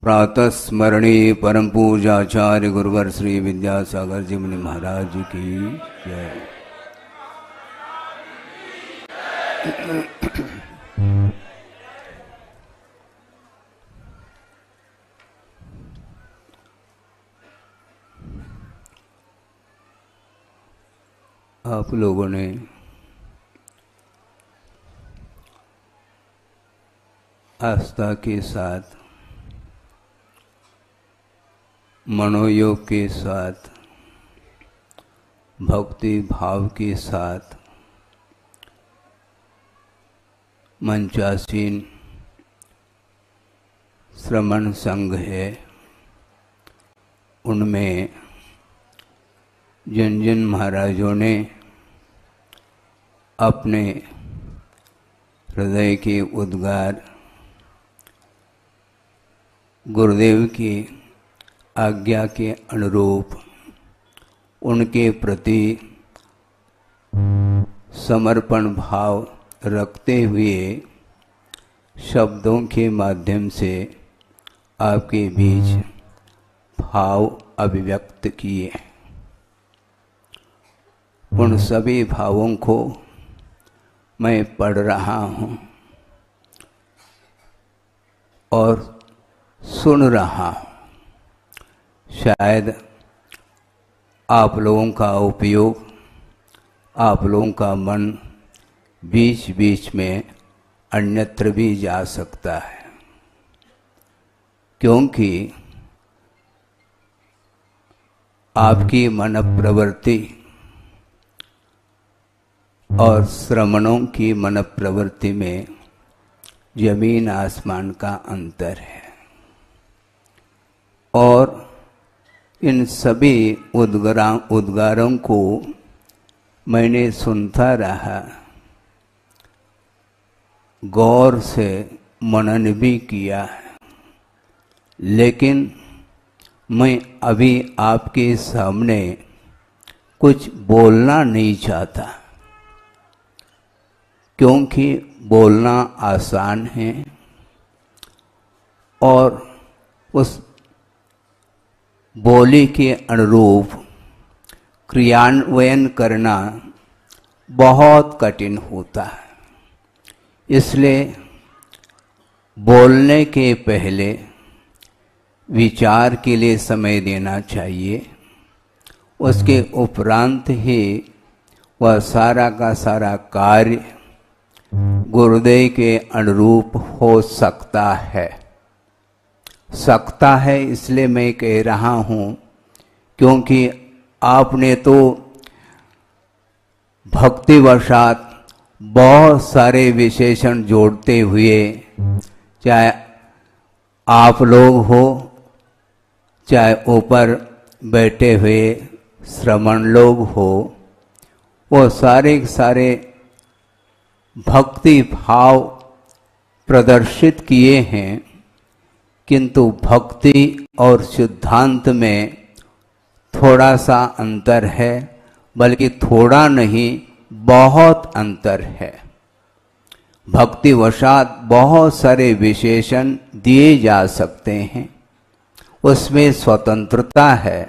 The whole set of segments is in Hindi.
प्रातः स्मरणीय परम पूजाचार्य गुरुवर श्री विद्यासागर जी मुनि महाराज की जय। आप लोगों ने आस्था के साथ, मनोयोग के साथ, भक्ति भाव के साथ मंचासीन श्रमण संघ है, उनमें जिन जिन महाराजों ने अपने हृदय के उद्गार गुरुदेव की आज्ञा के अनुरूप उनके प्रति समर्पण भाव रखते हुए शब्दों के माध्यम से आपके बीच भाव अभिव्यक्त किए। उन सभी भावों को मैं पढ़ रहा हूँ और सुन रहा हूँ। शायद आप लोगों का उपयोग, आप लोगों का मन बीच बीच में अन्यत्र भी जा सकता है, क्योंकि आपकी मन प्रवृत्ति और श्रमणों की मन प्रवृत्ति में जमीन आसमान का अंतर है। और इन सभी उद्गारों को मैंने सुनता रहा, गौर से मनन भी किया है, लेकिन मैं अभी आपके सामने कुछ बोलना नहीं चाहता, क्योंकि बोलना आसान है और उस बोली के अनुरूप क्रियान्वयन करना बहुत कठिन होता है। इसलिए बोलने के पहले विचार के लिए समय देना चाहिए, उसके उपरांत ही वह सारा का सारा कार्य गुरुदेव के अनुरूप हो सकता है। इसलिए मैं कह रहा हूँ, क्योंकि आपने तो भक्तिवशात बहुत सारे विशेषण जोड़ते हुए, चाहे आप लोग हो, चाहे ऊपर बैठे हुए श्रमण लोग हो, वो सारे सारे भक्ति भाव प्रदर्शित किए हैं, किंतु भक्ति और सिद्धांत में थोड़ा सा अंतर है, बल्कि थोड़ा नहीं बहुत अंतर है। भक्तिवशात बहुत सारे विशेषण दिए जा सकते हैं, उसमें स्वतंत्रता है,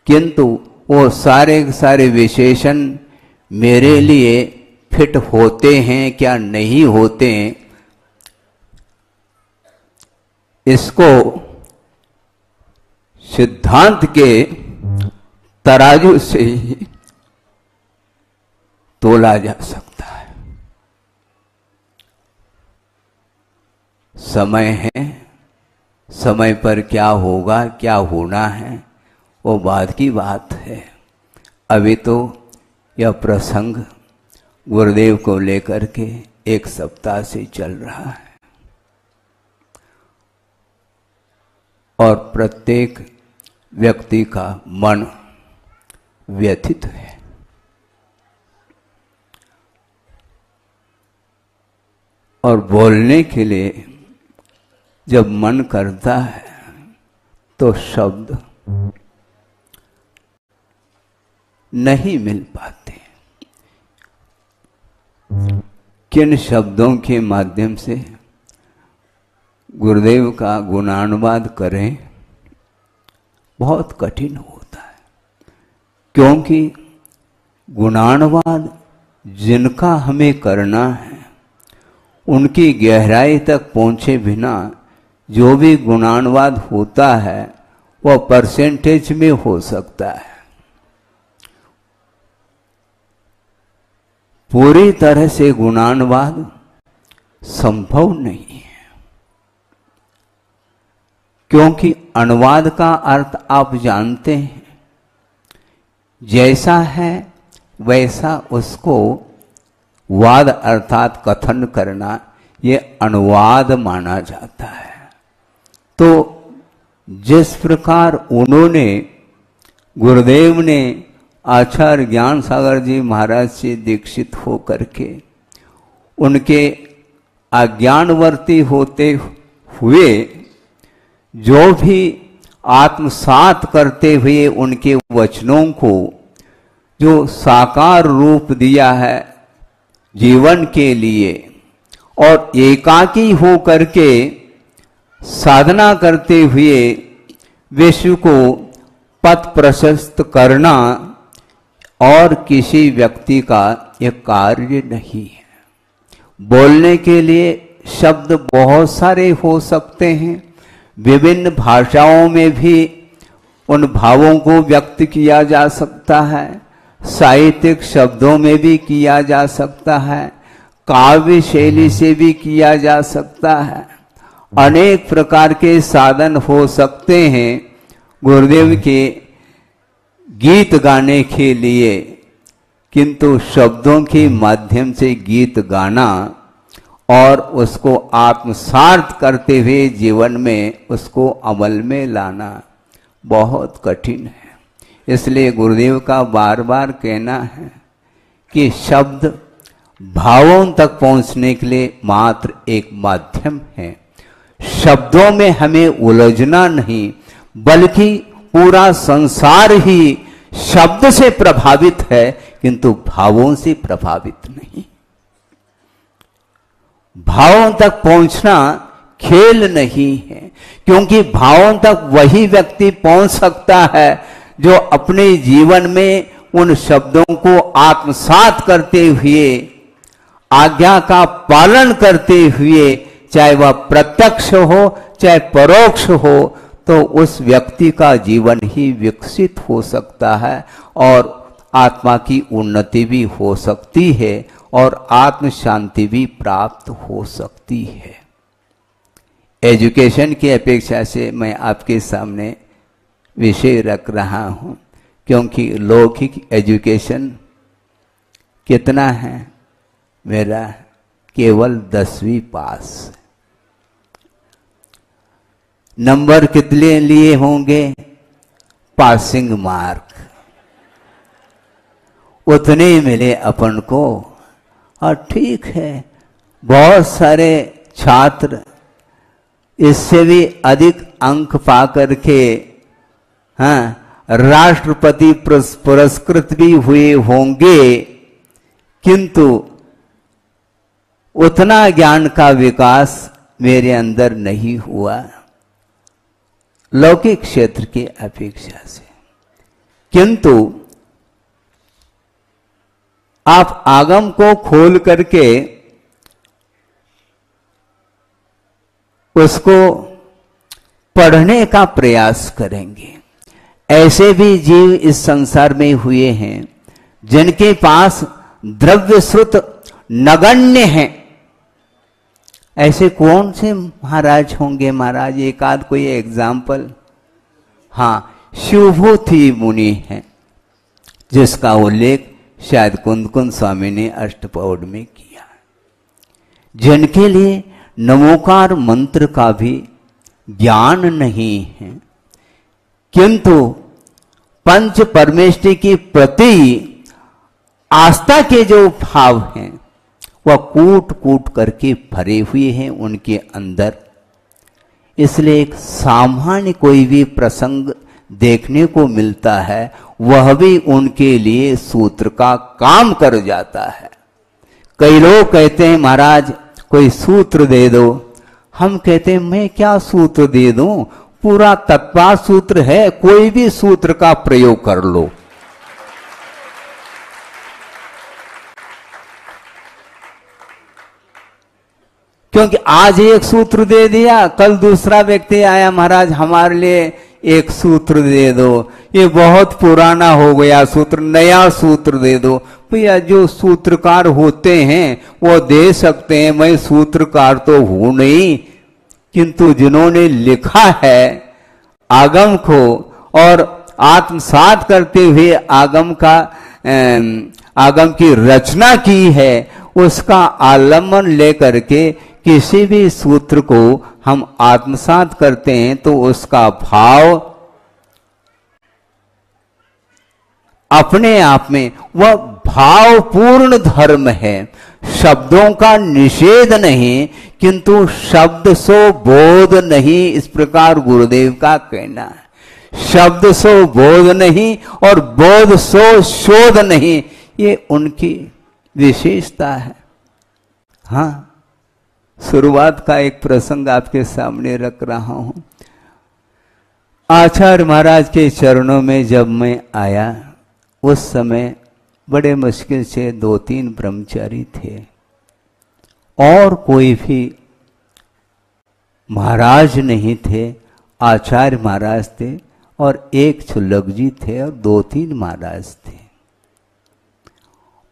किंतु वो सारे विशेषण मेरे लिए फिट होते हैं क्या नहीं होते, इसको सिद्धांत के तराजू से ही तोला जा सकता है। समय है, समय पर क्या होगा, क्या होना है, वो बाद की बात है। अभी तो यह प्रसंग गुरुदेव को लेकर के 1 सप्ताह से चल रहा है और प्रत्येक व्यक्ति का मन व्यथित है। और बोलने के लिए जब मन करता है तो शब्द नहीं मिल पाते। किन शब्दों के माध्यम से गुरुदेव का गुणानुवाद करें बहुत कठिन होता है, क्योंकि गुणानुवाद जिनका हमें करना है उनकी गहराई तक पहुंचे बिना जो भी गुणानुवाद होता है वह परसेंटेज में हो सकता है, पूरी तरह से गुणानुवाद संभव नहीं है। क्योंकि अनुवाद का अर्थ आप जानते हैं, जैसा है वैसा उसको वाद अर्थात कथन करना, ये अनुवाद माना जाता है। तो जिस प्रकार उन्होंने, गुरुदेव ने आचार्य ज्ञान सागर जी महाराज से दीक्षित हो करके उनके अज्ञानवर्ती होते हुए जो भी आत्मसात करते हुए उनके वचनों को जो साकार रूप दिया है जीवन के लिए, और एकाकी हो करके साधना करते हुए विश्व को पथ प्रशस्त करना और किसी व्यक्ति का यह कार्य नहीं है। बोलने के लिए शब्द बहुत सारे हो सकते हैं, विभिन्न भाषाओं में भी उन भावों को व्यक्त किया जा सकता है, साहित्यिक शब्दों में भी किया जा सकता है, काव्य शैली से भी किया जा सकता है, अनेक प्रकार के साधन हो सकते हैं गुरुदेव के गीत गाने के लिए। किंतु शब्दों के माध्यम से गीत गाना और उसको आत्मसात करते हुए जीवन में उसको अमल में लाना बहुत कठिन है। इसलिए गुरुदेव का बार बार कहना है कि शब्द भावों तक पहुंचने के लिए मात्र एक माध्यम है। शब्दों में हमें उलझना नहीं, बल्कि पूरा संसार ही शब्द से प्रभावित है, किंतु भावों से प्रभावित नहीं। भावों तक पहुंचना खेल नहीं है, क्योंकि भावों तक वही व्यक्ति पहुंच सकता है जो अपने जीवन में उन शब्दों को आत्मसात करते हुए, आज्ञा का पालन करते हुए, चाहे वह प्रत्यक्ष हो चाहे परोक्ष हो, तो उस व्यक्ति का जीवन ही विकसित हो सकता है और आत्मा की उन्नति भी हो सकती है और आत्म शांति भी प्राप्त हो सकती है। एजुकेशन की अपेक्षा से मैं आपके सामने विषय रख रहा हूं, क्योंकि लौकिक एजुकेशन कितना है, मेरा केवल 10वीं पास। नंबर कितने लिए होंगे? पासिंग मार्क उतने मिले अपन को, और ठीक है, बहुत सारे छात्र इससे भी अधिक अंक पा करके राष्ट्रपति पुरस्कृत भी हुए होंगे, किंतु उतना ज्ञान का विकास मेरे अंदर नहीं हुआ लौकिक क्षेत्र की अपेक्षा से। किंतु आप आगम को खोल करके उसको पढ़ने का प्रयास करेंगे। ऐसे भी जीव इस संसार में हुए हैं जिनके पास द्रव्य स्रोत नगण्य हैं। ऐसे कौन से महाराज होंगे? महाराज एक आध कोई एग्जाम्पल? हाँ, शिवभूति मुनि है, जिसका उल्लेख शायद कुंद स्वामी ने अष्टपौड में किया, जिनके लिए नमोकार मंत्र का भी ज्ञान नहीं है, किंतु पंच परमेष्टि के प्रति आस्था के जो भाव हैं वह कूट कूट करके भरे हुए हैं उनके अंदर। इसलिए एक सामान्य कोई भी प्रसंग देखने को मिलता है, वह भी उनके लिए सूत्र का काम कर जाता है। कई लोग कहते हैं महाराज कोई सूत्र दे दो, हम कहते हैं मैं क्या सूत्र दे दूं, पूरा तत्वार सूत्र है, कोई भी सूत्र का प्रयोग कर लो। क्योंकि आज एक सूत्र दे दिया, कल दूसरा व्यक्ति आया, महाराज हमारे लिए एक सूत्र दे दो, ये बहुत पुराना हो गया सूत्र, नया सूत्र दे दो। भैया जो सूत्रकार होते हैं वो दे सकते हैं, मैं सूत्रकार तो हूं नहीं, किंतु जिन्होंने लिखा है आगम को और आत्मसात करते हुए आगम की रचना की है, उसका आलम्बन लेकर के किसी भी सूत्र को हम आत्मसात करते हैं तो उसका भाव अपने आप में वह भावपूर्ण धर्म है। शब्दों का निषेध नहीं, किंतु शब्द सो बोध नहीं, इस प्रकार गुरुदेव का कहना है। शब्द सो बोध नहीं और बोध सो शोध नहीं, ये उनकी विशेषता है। हाँ, शुरुआत का एक प्रसंग आपके सामने रख रहा हूं। आचार्य महाराज के चरणों में जब मैं आया, उस समय बड़े मुश्किल से 2-3 ब्रह्मचारी थे और कोई भी महाराज नहीं थे। आचार्य महाराज थे और एक छुल्लक जी थे और 2-3 महाराज थे।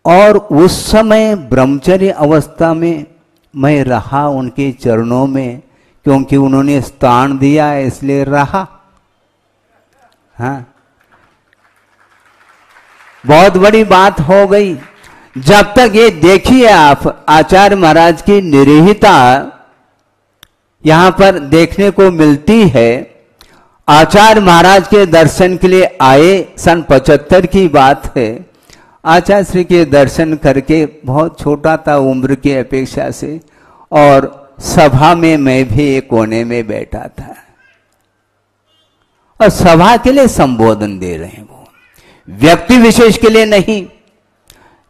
और उस समय ब्रह्मचर्य अवस्था में मैं रहा उनके चरणों में, क्योंकि उन्होंने स्थान दिया इसलिए रहा। हाँ, बहुत बड़ी बात हो गई। जब तक ये देखिए आप, आचार्य महाराज की निरीहता यहां पर देखने को मिलती है। आचार्य महाराज के दर्शन के लिए आए, सन 75 की बात है। आचार्य श्री के दर्शन करके, बहुत छोटा था उम्र की अपेक्षा से, और सभा में मैं भी एक कोने में बैठा था और सभा के लिए संबोधन दे रहे हैं, वो व्यक्ति विशेष के लिए नहीं।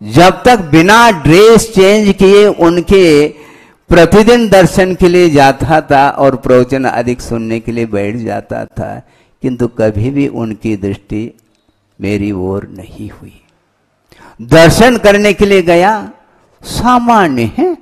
जब तक बिना ड्रेस चेंज किए उनके प्रतिदिन दर्शन के लिए जाता था और प्रवचन अधिक सुनने के लिए बैठ जाता था, किंतु कभी भी उनकी दृष्टि मेरी ओर नहीं हुई। दर्शन करने के लिए गया, सामान्य है,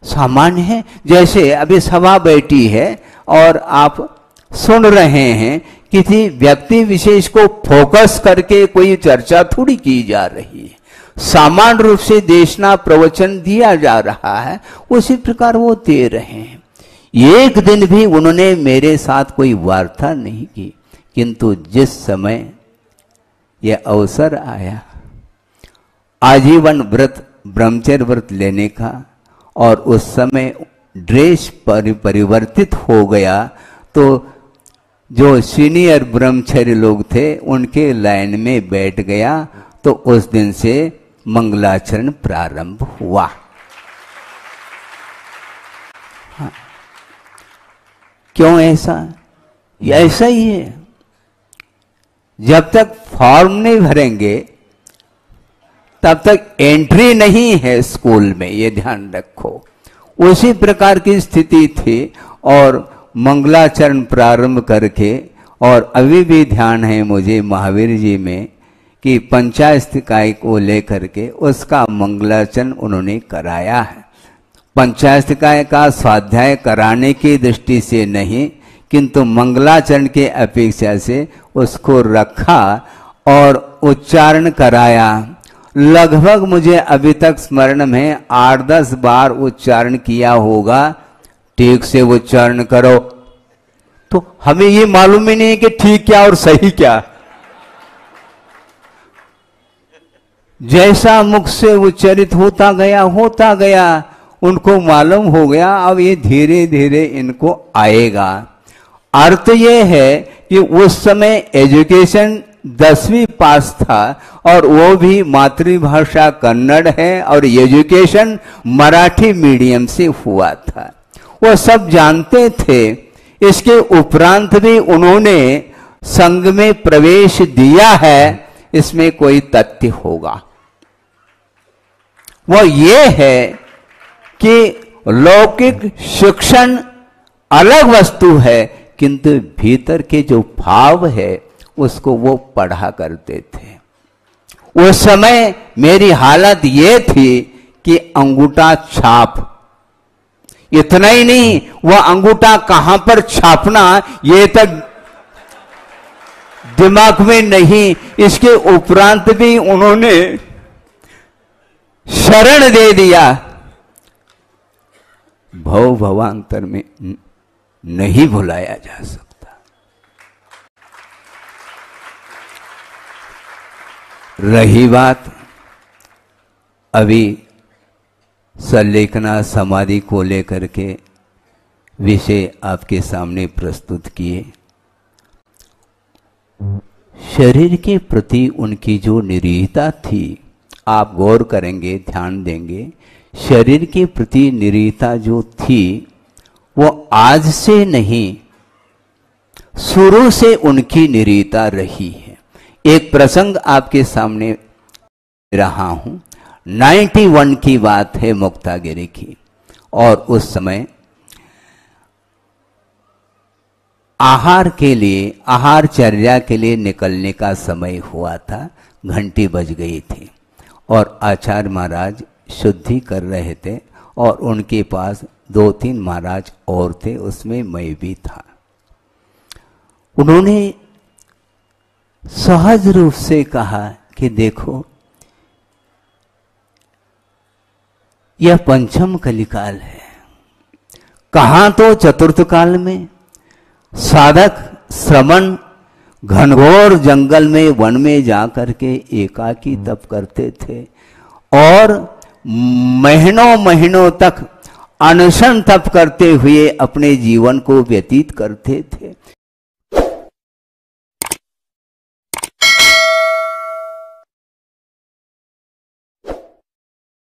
सामान्य है। जैसे अभी सभा बैठी है और आप सुन रहे हैं, किसी व्यक्ति विशेष को फोकस करके कोई चर्चा थोड़ी की जा रही है, सामान्य रूप से देशना प्रवचन दिया जा रहा है, उसी प्रकार वो दे रहे हैं। एक दिन भी उन्होंने मेरे साथ कोई वार्ता नहीं की, किंतु जिस समय यह अवसर आया आजीवन व्रत, ब्रह्मचर्य व्रत लेने का, और उस समय ड्रेस परिवर्तित हो गया, तो जो सीनियर ब्रह्मचर्य लोग थे उनके लाइन में बैठ गया। तो उस दिन से मंगलाचरण प्रारंभ हुआ। हाँ। क्यों ऐसा? ऐसा ही है। जब तक फॉर्म नहीं भरेंगे तब तक एंट्री नहीं है स्कूल में, ये ध्यान रखो। उसी प्रकार की स्थिति थी और मंगलाचरण प्रारंभ करके, और अभी भी ध्यान है मुझे महावीर जी में कि पंचायत इकाई को लेकर के उसका मंगलाचरण उन्होंने कराया है। पंचायत इकाई का स्वाध्याय कराने की दृष्टि से नहीं, किंतु मंगलाचरण के अपेक्षा से उसको रखा और उच्चारण कराया। लगभग मुझे अभी तक स्मरण में 8-10 बार उच्चारण किया होगा। ठीक से उच्चारण करो, तो हमें ये मालूम ही नहीं है कि ठीक क्या और सही क्या। जैसा मुख से उच्चारित होता गया उनको मालूम हो गया, अब ये धीरे धीरे इनको आएगा। अर्थ ये है कि उस समय एजुकेशन 10वीं पास था और वो भी मातृभाषा कन्नड़ है और एजुकेशन मराठी मीडियम से हुआ था। वो सब जानते थे। इसके उपरांत भी उन्होंने संघ में प्रवेश दिया है, इसमें कोई तथ्य होगा। वो ये है कि लौकिक शिक्षण अलग वस्तु है, किंतु भीतर के जो भाव है उसको वो पढ़ा करते थे। उस समय मेरी हालत ये थी कि अंगूठा छाप, इतना ही नहीं, वह अंगूठा कहां पर छापना ये तक दिमाग में नहीं। इसके उपरांत भी उन्होंने शरण दे दिया, भव भवांतर में नहीं भुलाया जा सकता। रही बात अभी संलेखना समाधि को लेकर के विषय आपके सामने प्रस्तुत किए, शरीर के प्रति उनकी जो निरीहता थी, आप गौर करेंगे, ध्यान देंगे, शरीर के प्रति निरीहता जो थी वो आज से नहीं, शुरू से उनकी निरीहता रही है। एक प्रसंग आपके सामने रहा हूं, 91 की बात है, मुक्तागिरी की, और उस समय आहार के लिए, आहारचर्या के लिए निकलने का समय हुआ था, घंटी बज गई थी और आचार्य महाराज शुद्धि कर रहे थे और उनके पास 2-3 महाराज और थे, उसमें मैं भी था। उन्होंने सहज रूप से कहा कि देखो यह पंचम कलिकाल है, कहां तो चतुर्थ काल में साधक श्रमण घनघोर जंगल में, वन में जाकर के एकाकी तप करते थे और महीनों महीनों तक अनशन तप करते हुए अपने जीवन को व्यतीत करते थे।